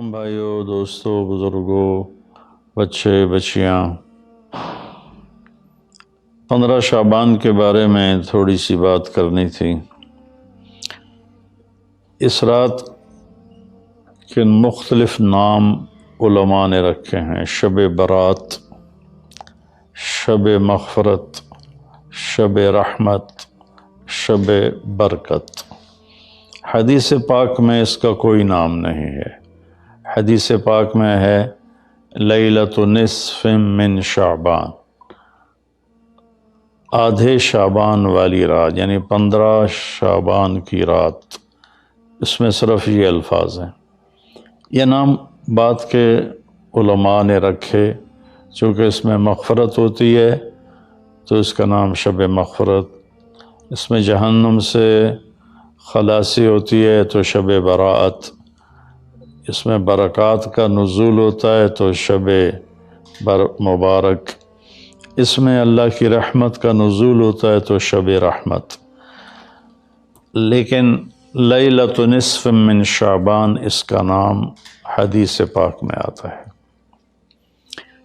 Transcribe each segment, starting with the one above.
تمام بھائیوں، دوستوں، بزرگوں، بچے بچیاں، 15 شعبان کے بارے میں تھوڑی سی بات کرنی تھی۔ اس رات کے مختلف نام علماء نے رکھے ہیں: شب برات، شب مغفرت، شب رحمت، شب برکت۔ حدیث پاک میں اس کا کوئی نام نہیں ہے۔ حدیث پاک میں ہے لیلۃ نصف من شعبان، آدھے شعبان والی رات، یعنی 15 شعبان کی رات۔ اس میں صرف یہ الفاظ ہیں۔ یہ نام بعد کے علماء نے رکھے، چونکہ اس میں مغفرت ہوتی ہے تو اس کا نام شب مغفرت، اس میں جہنم سے خلاصی ہوتی ہے تو شب براءت، اس میں برکات کا نزول ہوتا ہے تو شب مبارک، اس میں اللہ کی رحمت کا نزول ہوتا ہے تو شب رحمت۔ لیکن لیلۃ نصف من شعبان اس کا نام حدیث پاک میں آتا ہے۔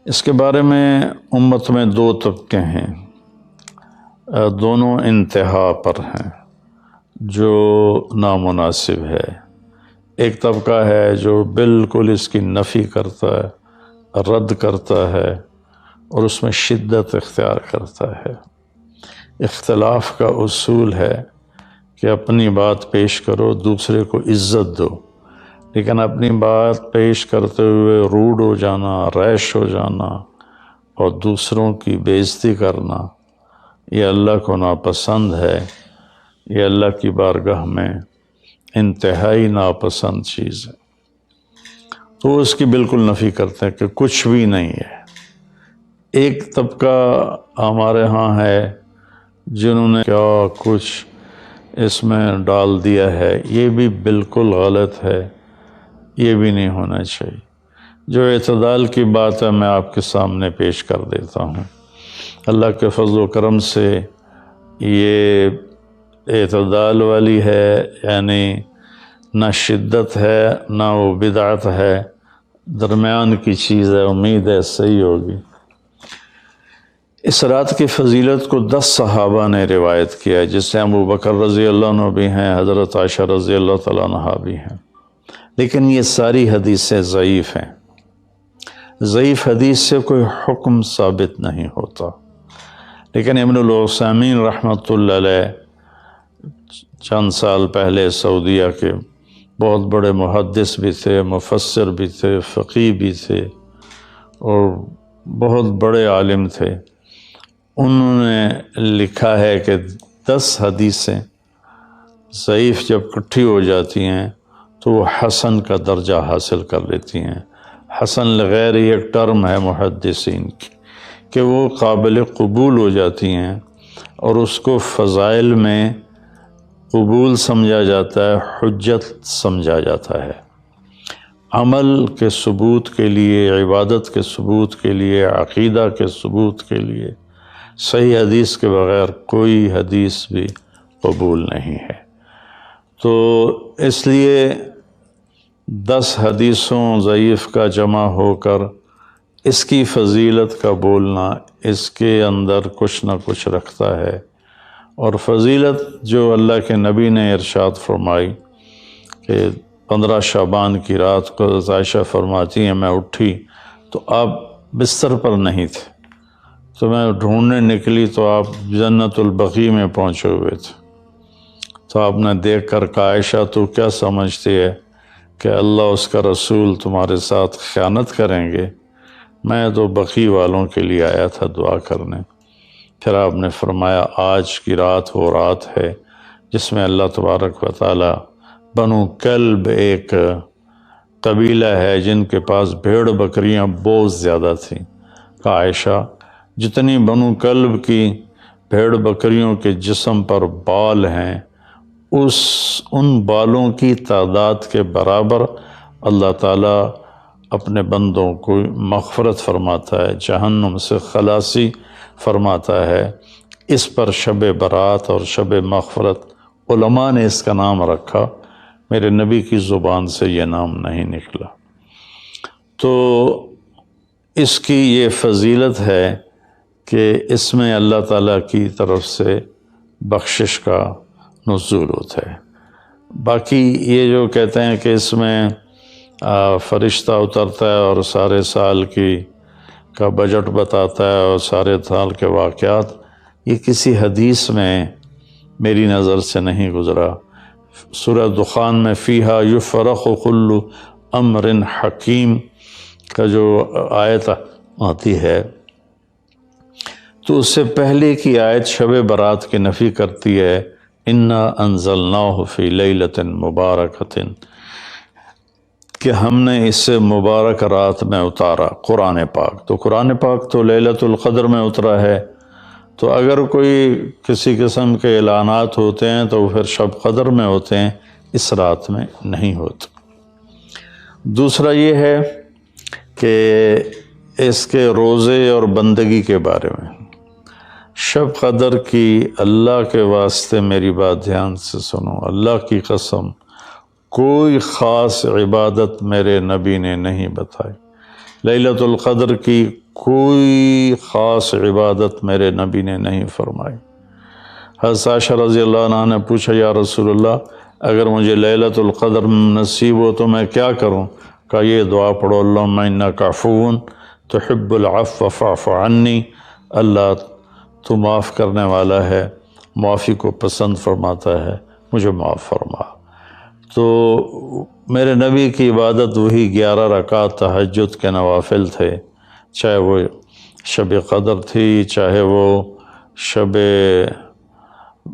اس کے بارے میں امت میں 2 طبقے ہیں، دونوں انتہا پر ہیں، جو نامناسب ہے۔ ایک طبقہ ہے جو بالکل اس کی نفی کرتا ہے، رد کرتا ہے اور اس میں شدت اختیار کرتا ہے۔ اختلاف کا اصول ہے کہ اپنی بات پیش کرو، دوسرے کو عزت دو، لیکن اپنی بات پیش کرتے ہوئے روڈ ہو جانا، ریش ہو جانا اور دوسروں کی بے عزتی کرنا، یہ اللہ کو ناپسند ہے۔ یہ اللہ کی بارگاہ میں انتہائی ناپسند چیز ہے۔ تو اس کی بالکل نفی کرتے ہیں کہ کچھ بھی نہیں ہے۔ ایک طبقہ ہمارے ہاں ہے جنہوں نے کیا کچھ اس میں ڈال دیا ہے، یہ بھی بالکل غلط ہے، یہ بھی نہیں ہونا چاہیے۔ جو اعتدال کی بات ہے میں آپ کے سامنے پیش کر دیتا ہوں۔ اللہ کے فضل و کرم سے یہ اعتدال والی ہے، یعنی نہ شدت ہے نہ وہ بدعت ہے، درمیان کی چیز ہے۔ امید ہے صحیح ہوگی۔ اس رات کی فضیلت کو 10 صحابہ نے روایت کیا ہے، جس سے ابو بکر رضی اللہ عنہ بھی ہیں، حضرت عائشہ رضی اللہ تعالیٰ عنہا بھی ہیں، لیکن یہ ساری حدیثیں ضعیف ہیں۔ ضعیف حدیث سے کوئی حکم ثابت نہیں ہوتا۔ لیکن ابن العثیمین رحمۃ اللہ علیہ چند سال پہلے سعودیہ کے بہت بڑے محدث بھی تھے، مفسر بھی تھے، فقیہ بھی تھے اور بہت بڑے عالم تھے۔ انہوں نے لکھا ہے کہ 10 حدیثیں ضعیف جب اکٹھی ہو جاتی ہیں تو وہ حسن کا درجہ حاصل کر لیتی ہیں۔ حسن لغیر ایک ٹرم ہے محدثین کی کہ وہ قابل قبول ہو جاتی ہیں اور اس کو فضائل میں قبول سمجھا جاتا ہے، حجت سمجھا جاتا ہے۔ عمل کے ثبوت کے لیے، عبادت کے ثبوت کے لیے، عقیدہ کے ثبوت کے لیے صحیح حدیث کے بغیر کوئی حدیث بھی قبول نہیں ہے۔ تو اس لیے 10 حدیثوں ضعیف کا جمع ہو کر اس کی فضیلت کا بولنا اس کے اندر کچھ نہ کچھ رکھتا ہے۔ اور فضیلت جو اللہ کے نبی نے ارشاد فرمائی کہ 15 شعبان کی رات کو حضرت عائشہ فرماتی ہیں میں اٹھی تو آپ بستر پر نہیں تھے، تو میں ڈھونڈنے نکلی تو آپ جنت البقیع میں پہنچے ہوئے تھے۔ تو آپ نے دیکھ کر کہا عائشہ تو کیا سمجھتی ہے کہ اللہ اس کا رسول تمہارے ساتھ خیانت کریں گے؟ میں تو بقیع والوں کے لیے آیا تھا دعا کرنے۔ پھر آپ نے فرمایا آج کی رات وہ رات ہے جس میں اللہ تبارک و تعالی بنو کلب ایک قبیلہ ہے جن کے پاس بھیڑ بکریاں بہت زیادہ تھیں، کہا عائشہ جتنی بنو کلب کی بھیڑ بکریوں کے جسم پر بال ہیں ان بالوں کی تعداد کے برابر اللہ تعالیٰ اپنے بندوں کو مغفرت فرماتا ہے، جہنم سے خلاصی فرماتا ہے۔ اس پر شب برات اور شب مغفرت علماء نے اس کا نام رکھا، میرے نبی کی زبان سے یہ نام نہیں نکلا۔ تو اس کی یہ فضیلت ہے کہ اس میں اللہ تعالیٰ کی طرف سے بخشش کا نزول ہوتا ہے۔ باقی یہ جو کہتے ہیں کہ اس میں فرشتہ اترتا ہے اور سارے سال کا بجٹ بتاتا ہے اور سارے سال کے واقعات، یہ کسی حدیث میں میری نظر سے نہیں گزرا۔ سورہ دخان میں فیہا یفرق کل امر حکیم کا جو آیت آتی ہے تو اس سے پہلے کی آیت شب برات کی نفی کرتی ہے، انا انزلناہ فی لیلۃ مبارکۃ، کہ ہم نے اس سے مبارک رات میں اتارا قرآن پاک۔ تو قرآن پاک تو لیلۃ القدر میں اترا ہے، تو اگر کوئی کسی قسم کے اعلانات ہوتے ہیں تو پھر شب قدر میں ہوتے ہیں، اس رات میں نہیں ہوتے۔ دوسرا یہ ہے کہ اس کے روزے اور بندگی کے بارے میں، شب قدر کی اللہ کے واسطے میری بات دھیان سے سنو، اللہ کی قسم کوئی خاص عبادت میرے نبی نے نہیں بتائی، لیلۃ القدر کی کوئی خاص عبادت میرے نبی نے نہیں فرمائی۔ حضرت عائشہ رضی اللہ عنہ نے پوچھا، یا رسول اللہ اگر مجھے لیلۃ القدر نصیب ہو تو میں کیا کروں؟ کہا یہ دعا پڑھو، اللہم انک عفو تحب العفو فاعف عنی، اللہ تو معاف کرنے والا ہے، معافی کو پسند فرماتا ہے، مجھے معاف فرما۔ تو میرے نبی کی عبادت وہی 11 رکعت تہجد کے نوافل تھے، چاہے وہ شب قدر تھی، چاہے وہ شب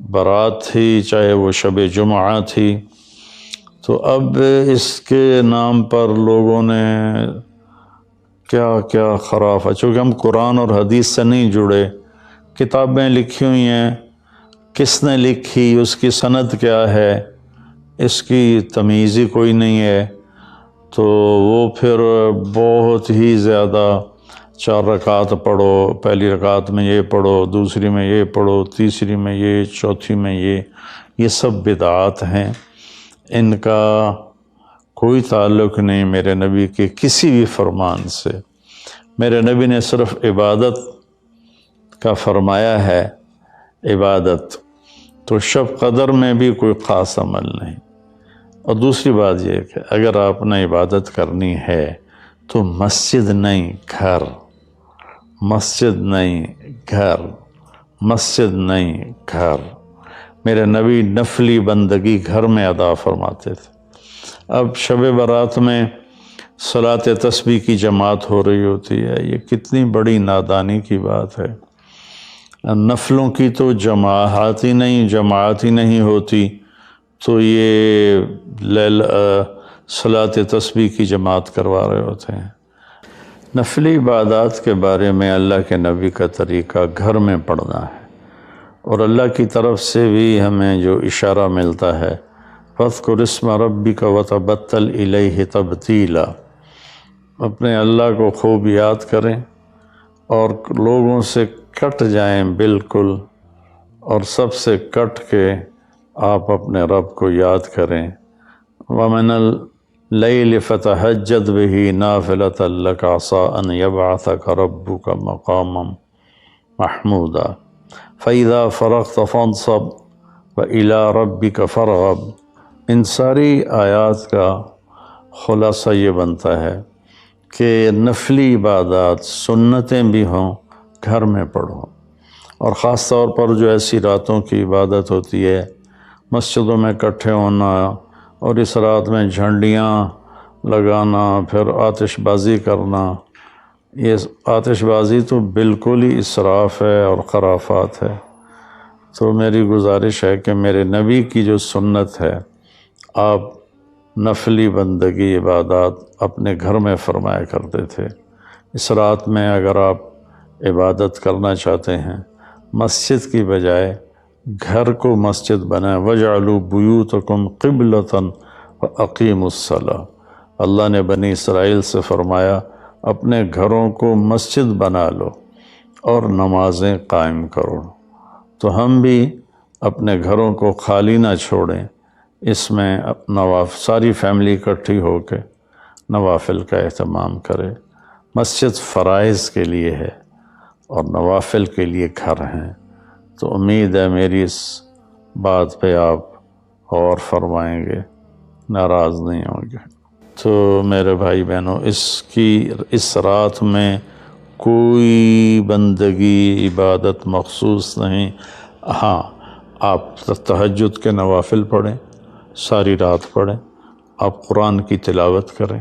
برات تھی، چاہے وہ شب جمعہ تھی۔ تو اب اس کے نام پر لوگوں نے کیا کیا خرافہ، چونکہ ہم قرآن اور حدیث سے نہیں جڑے، کتابیں لکھی ہوئی ہیں، کس نے لکھی، اس کی سند کیا ہے، اس کی تمیز ہی کوئی نہیں ہے، تو وہ پھر بہت ہی زیادہ 4 رکعت پڑھو، پہلی رکعت میں یہ پڑھو، دوسری میں یہ پڑھو، تیسری میں یہ، چوتھی میں یہ سب بدعات ہیں، ان کا کوئی تعلق نہیں میرے نبی کے کسی بھی فرمان سے۔ میرے نبی نے صرف عبادت کا فرمایا ہے، عبادت تو شب قدر میں بھی کوئی خاص عمل نہیں۔ اور دوسری بات یہ کہ اگر آپ نے عبادت کرنی ہے تو مسجد نہیں گھر، مسجد نہیں گھر، مسجد نہیں گھر۔ میرے نبی نفلی بندگی گھر میں ادا فرماتے تھے۔ اب شب برات میں صلاۃ تسبیح کی جماعت ہو رہی ہوتی ہے، یہ کتنی بڑی نادانی کی بات ہے۔ نفلوں کی تو جماعت ہی نہیں ہوتی، تو یہ صلاۃ تسبیح کی جماعت کروا رہے ہوتے ہیں۔ نفلی عبادات کے بارے میں اللہ کے نبی کا طریقہ گھر میں پڑھنا ہے، اور اللہ کی طرف سے بھی ہمیں جو اشارہ ملتا ہے، فَاذْكُرِ اسْمَ رَبِّكَ وَتَبَتَّلْ إِلَيْهِ تَبْتِيلًا، اپنے اللہ کو خوب یاد کریں اور لوگوں سے کٹ جائیں بالکل، اور سب سے کٹ کے آپ اپنے رب کو یاد کریں۔ وَمِنَ اللَّيْلِ فَتَهَجَّدْ بِهِ نَافِلَةً لَكَ عَسَىٰ أَن يَبْعَثَكَ رَبُّكَ مَقَامًا مَحْمُودًا فَإِذَا فَرَغْتَ فَانْصَبْ وَإِلَىٰ رَبِّكَ فَارْغَب۔ ان ساری آیات کا خلاصہ یہ بنتا ہے کہ نفلی عبادات سنتیں بھی ہوں گھر میں پڑھو، اور خاص طور پر جو ایسی راتوں کی عبادت ہوتی ہے، مسجدوں میں اکٹھے ہونا اور اس رات میں جھنڈیاں لگانا، پھر آتش بازی کرنا، یہ آتش بازی تو بالکل ہی اسراف ہے اور خرافات ہے۔ تو میری گزارش ہے کہ میرے نبی کی جو سنت ہے، آپ نفلی بندگی عبادات اپنے گھر میں فرمایا کرتے تھے۔ اس رات میں اگر آپ عبادت کرنا چاہتے ہیں، مسجد کی بجائے گھر کو مسجد بنائیں، وَاجْعَلُوا بُيُوتَكُمْ قِبْلَةً وَأَقِيمُوا الصَّلَاةَ۔ اللہ نے بنی اسرائیل سے فرمایا اپنے گھروں کو مسجد بنا لو اور نمازیں قائم کرو۔ تو ہم بھی اپنے گھروں کو خالی نہ چھوڑیں، اس میں ساری فیملی اکٹھی ہو کے نوافل کا اہتمام کرے۔ مسجد فرائض کے لیے ہے اور نوافل کے لیے گھر ہیں، تو امید ہے میری اس بات پہ آپ غور فرمائیں گے، ناراض نہیں ہوں گے۔ تو میرے بھائی بہنوں، اس رات میں کوئی بندگی عبادت مخصوص نہیں۔ ہاں، آپ تہجد کے نوافل پڑھیں، ساری رات پڑھیں، آپ قرآن کی تلاوت کریں،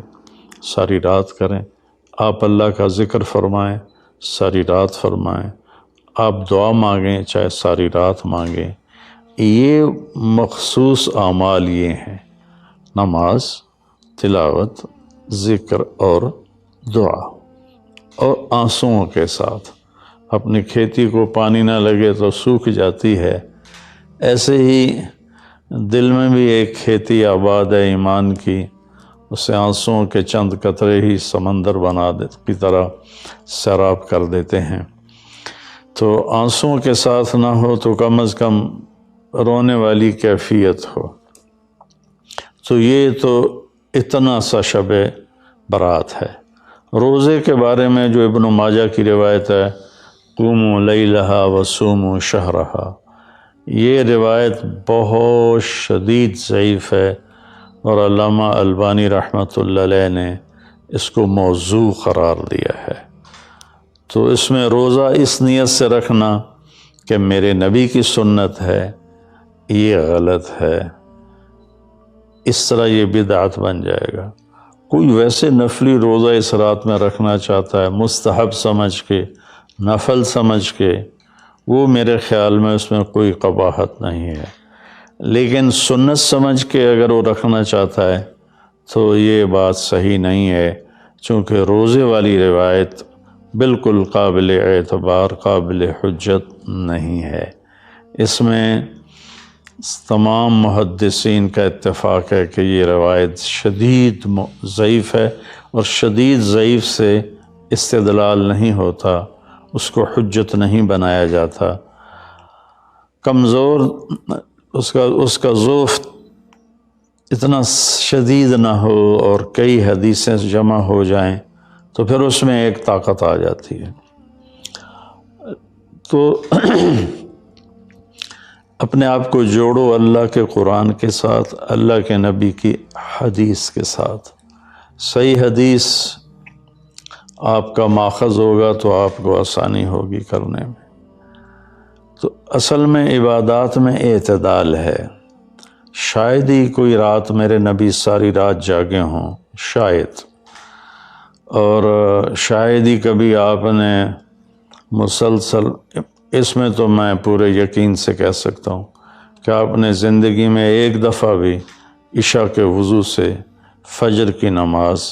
ساری رات کریں، آپ اللہ کا ذکر فرمائیں، ساری رات فرمائیں، آپ دعا مانگیں، چاہے ساری رات مانگیں۔ یہ مخصوص اعمال یہ ہیں: نماز، تلاوت، ذکر اور دعا، اور آنسوؤں کے ساتھ۔ اپنی کھیتی کو پانی نہ لگے تو سوکھ جاتی ہے، ایسے ہی دل میں بھی ایک کھیتی آباد ہے ایمان کی، اسے آنسوؤں کے چند قطرے ہی سمندر کی طرح سیراب کر دیتے ہیں۔ تو آنسوؤں کے ساتھ نہ ہو تو کم از کم رونے والی کیفیت ہو۔ تو یہ تو اتنا سا شب برات ہے۔ روزے کے بارے میں جو ابن ماجہ کی روایت ہے، قوموا لیلہا وصوموا شہرہا، یہ روایت بہت شدید ضعیف ہے، اور علامہ البانی رحمۃ اللہ علیہ نے اس کو موضوع قرار دیا ہے۔ تو اس میں روزہ اس نیت سے رکھنا کہ میرے نبی کی سنت ہے، یہ غلط ہے، اس طرح یہ بدعت بن جائے گا۔ کوئی ویسے نفلی روزہ اس رات میں رکھنا چاہتا ہے مستحب سمجھ کے، نفل سمجھ کے، وہ میرے خیال میں اس میں کوئی قباحت نہیں ہے، لیکن سنت سمجھ کے اگر وہ رکھنا چاہتا ہے تو یہ بات صحیح نہیں ہے، چونکہ روزے والی روایت بالکل قابل اعتبار، قابل حجت نہیں ہے۔ اس میں تمام محدثین کا اتفاق ہے کہ یہ روایت شدید ضعیف ہے، اور شدید ضعیف سے استدلال نہیں ہوتا، اس کو حجت نہیں بنایا جاتا۔ کمزور اس کا ضعف اتنا شدید نہ ہو اور کئی حدیثیں جمع ہو جائیں تو پھر اس میں ایک طاقت آ جاتی ہے۔ تو اپنے آپ کو جوڑو اللہ کے قرآن کے ساتھ، اللہ کے نبی کی حدیث کے ساتھ۔ صحیح حدیث آپ کا ماخذ ہوگا تو آپ کو آسانی ہوگی کرنے میں۔ تو اصل میں عبادات میں اعتدال ہے۔ شاید ہی کوئی رات میرے نبی ساری رات جاگے ہوں، شاید، اور شاید ہی کبھی آپ نے مسلسل، اس میں تو میں پورے یقین سے کہہ سکتا ہوں کہ آپ نے زندگی میں ایک دفعہ بھی عشاء کے وضو سے فجر کی نماز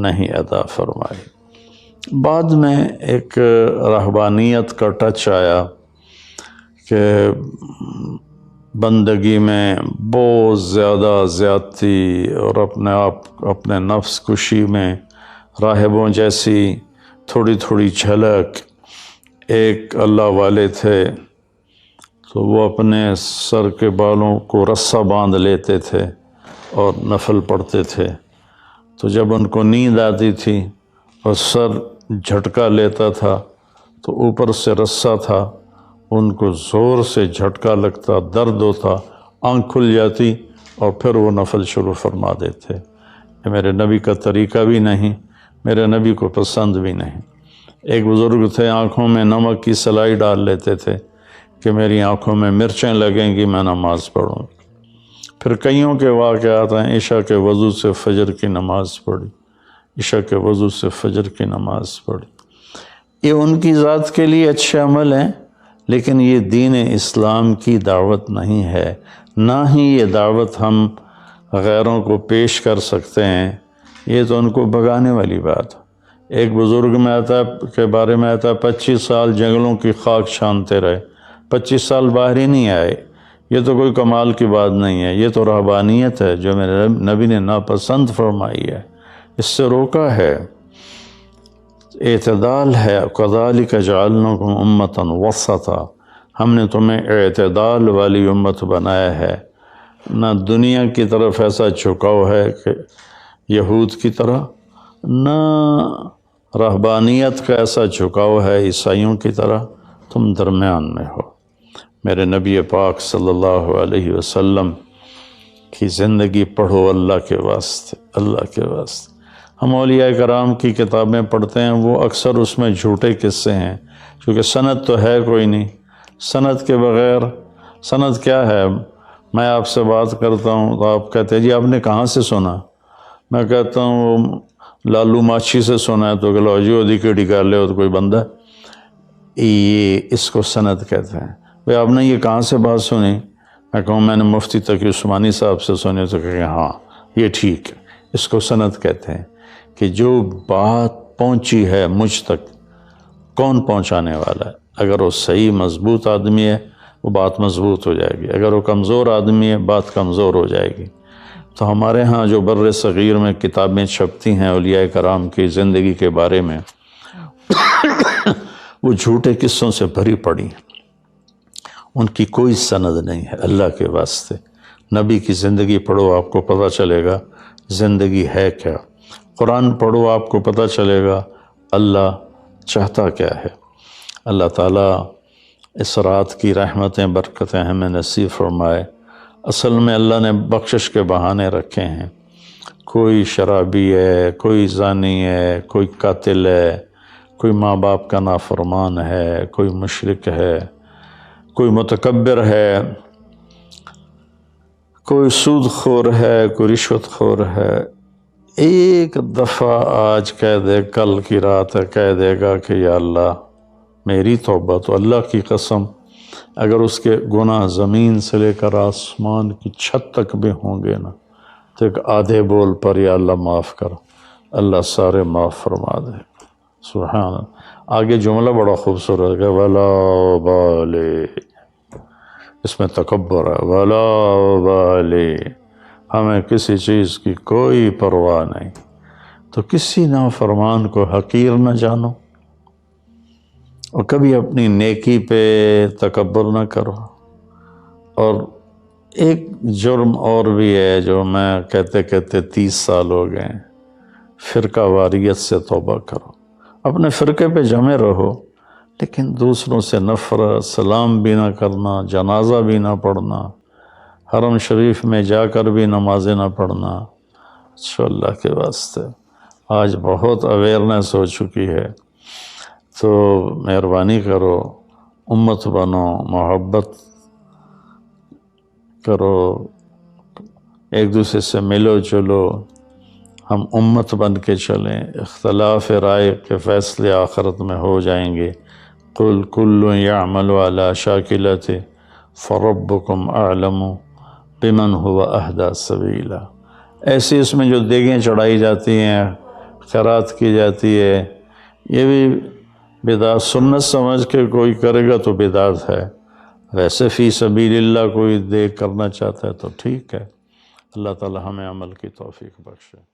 نہیں ادا فرمائی۔ بعد میں ایک رہبانیت کا ٹچ آیا کہ بندگی میں بہت زیادہ زیادتی اور اپنے نفس کشی میں راہبوں جیسی تھوڑی تھوڑی جھلک۔ ایک اللہ والے تھے تو وہ اپنے سر کے بالوں کو رسہ باندھ لیتے تھے اور نفل پڑھتے تھے، تو جب ان کو نیند آتی تھی اور سر جھٹکا لیتا تھا تو اوپر سے رسہ تھا، ان کو زور سے جھٹکا لگتا، درد ہوتا، آنکھ کھل جاتی اور پھر وہ نفل شروع فرما دیتے۔ یہ میرے نبی کا طریقہ بھی نہیں، میرے نبی کو پسند بھی نہیں۔ ایک بزرگ تھے، آنکھوں میں نمک کی سلائی ڈال لیتے تھے کہ میری آنکھوں میں مرچیں لگیں گی، میں نماز پڑھوں۔ پھر کئیوں کے واقعات ہیں، عشاء کے وضو سے فجر کی نماز پڑھی، عشاء کے وضو سے فجر کی نماز پڑھی۔ یہ ان کی ذات کے لیے اچھے عمل ہیں، لیکن یہ دین اسلام کی دعوت نہیں ہے، نہ ہی یہ دعوت ہم غیروں کو پیش کر سکتے ہیں۔ یہ تو ان کو بھگانے والی بات۔ ایک بزرگ میں کے بارے میں آتا ہے 25 سال جنگلوں کی خاک چھانتے رہے، 25 سال باہر ہی نہیں آئے۔ یہ تو کوئی کمال کی بات نہیں ہے، یہ تو رہبانیت ہے جو میرے نبی نے ناپسند فرمائی ہے، اس سے روکا ہے۔ اعتدال ہے، کذالک جعلناکم امۃ وسطا، ہم نے تمہیں اعتدال والی امت بنایا ہے، نہ دنیا کی طرف ایسا جھکاؤ ہے کہ یہود کی طرح، نہ رہبانیت کا ایسا جھکاؤ ہے عیسائیوں کی طرح، تم درمیان میں ہو۔ میرے نبی پاک صلی اللہ علیہ وسلم کی زندگی پڑھو اللہ کے واسطے، اللہ کے واسطے۔ ہم اولیاء کرام کی کتابیں پڑھتے ہیں، وہ اکثر اس میں جھوٹے قصے ہیں، کیونکہ سند تو ہے کوئی نہیں۔ سند کے بغیر، سند کیا ہے؟ میں آپ سے بات کرتا ہوں تو آپ کہتے ہیں جی آپ نے کہاں سے سنا؟ میں کہتا ہوں وہ لالو ماچھی سے سنا ہے، تو کہ لو جی ادھی کے ڈکار لے ہو تو کوئی بندہ، یہ اس کو سند کہتے ہیں۔ بھئی آپ نے یہ کہاں سے بات سنی؟ میں کہوں میں نے مفتی تقی عثمانی صاحب سے سنی، تو کہ ہاں یہ ٹھیک ہے، اس کو سند کہتے ہیں کہ جو بات پہنچی ہے مجھ تک، کون پہنچانے والا ہے؟ اگر وہ صحیح مضبوط آدمی ہے وہ بات مضبوط ہو جائے گی، اگر وہ کمزور آدمی ہے بات کمزور ہو جائے گی۔ تو ہمارے ہاں جو بر صغیر میں کتابیں چھپتی ہیں اولیاء کرام کی زندگی کے بارے میں، وہ جھوٹے قصوں سے بھری پڑی ہیں، ان کی کوئی سند نہیں ہے۔ اللہ کے واسطے نبی کی زندگی پڑھو، آپ کو پتہ چلے گا زندگی ہے کیا۔ قرآن پڑھو، آپ کو پتہ چلے گا اللہ چاہتا کیا ہے۔ اللہ تعالیٰ اس رات کی رحمتیں برکتیں ہمیں نصیب فرمائے۔ اصل میں اللہ نے بخشش کے بہانے رکھے ہیں۔ کوئی شرابی ہے، کوئی زانی ہے، کوئی قاتل ہے، کوئی ماں باپ کا نافرمان ہے، کوئی مشرک ہے، کوئی متکبر ہے، کوئی سود خور ہے، کوئی رشوت خور ہے۔ ایک دفعہ آج کہہ دے، کل کی رات ہے کہہ دے گا کہ یا اللہ میری توبہ، تو اللہ کی قسم اگر اس کے گناہ زمین سے لے کر آسمان کی چھت تک بھی ہوں گے نا، تو ایک آدھے بول پر یا اللہ معاف کر، اللہ سارے معاف فرما دے۔ سبحان اللہ۔ آگے جملہ بڑا خوبصورت ہے، ولا بالِ، اس میں تکبر ہے، ولا بالِ، ہمیں کسی چیز کی کوئی پرواہ نہیں۔ تو کسی نافرمان کو حقیر نہ جانو، اور کبھی اپنی نیکی پہ تکبر نہ کرو۔ اور ایک جرم اور بھی ہے جو میں کہتے کہتے 30 سال ہو گئے، فرقہ واریت سے توبہ کرو۔ اپنے فرقے پہ جمے رہو، لیکن دوسروں سے نفرت، سلام بھی نہ کرنا، جنازہ بھی نہ پڑھنا، حرم شریف میں جا کر بھی نمازیں نہ پڑھنا۔ اچھا اللہ کے واسطے آج بہت اویئرنیس ہو چکی ہے، تو مہربانی کرو، امت بنو، محبت کرو، ایک دوسرے سے ملو جلو، ہم امت بن کے چلیں۔ اختلاف رائے کے فیصلے آخرت میں ہو جائیں گے۔ قل کل یعمل علی شاکلتہ فربکم اعلم بمن هو اہدی سبیلا۔ ایسی اس میں جو دیگیں چڑھائی جاتی ہیں، خیرات کی جاتی ہے، یہ بھی بدعت، سنت سمجھ کے کوئی کرے گا تو بدعت ہے، ویسے فی سبیل اللہ کوئی دیگ کرنا چاہتا ہے تو ٹھیک ہے۔ اللہ تعالی ہمیں عمل کی توفیق بخشے۔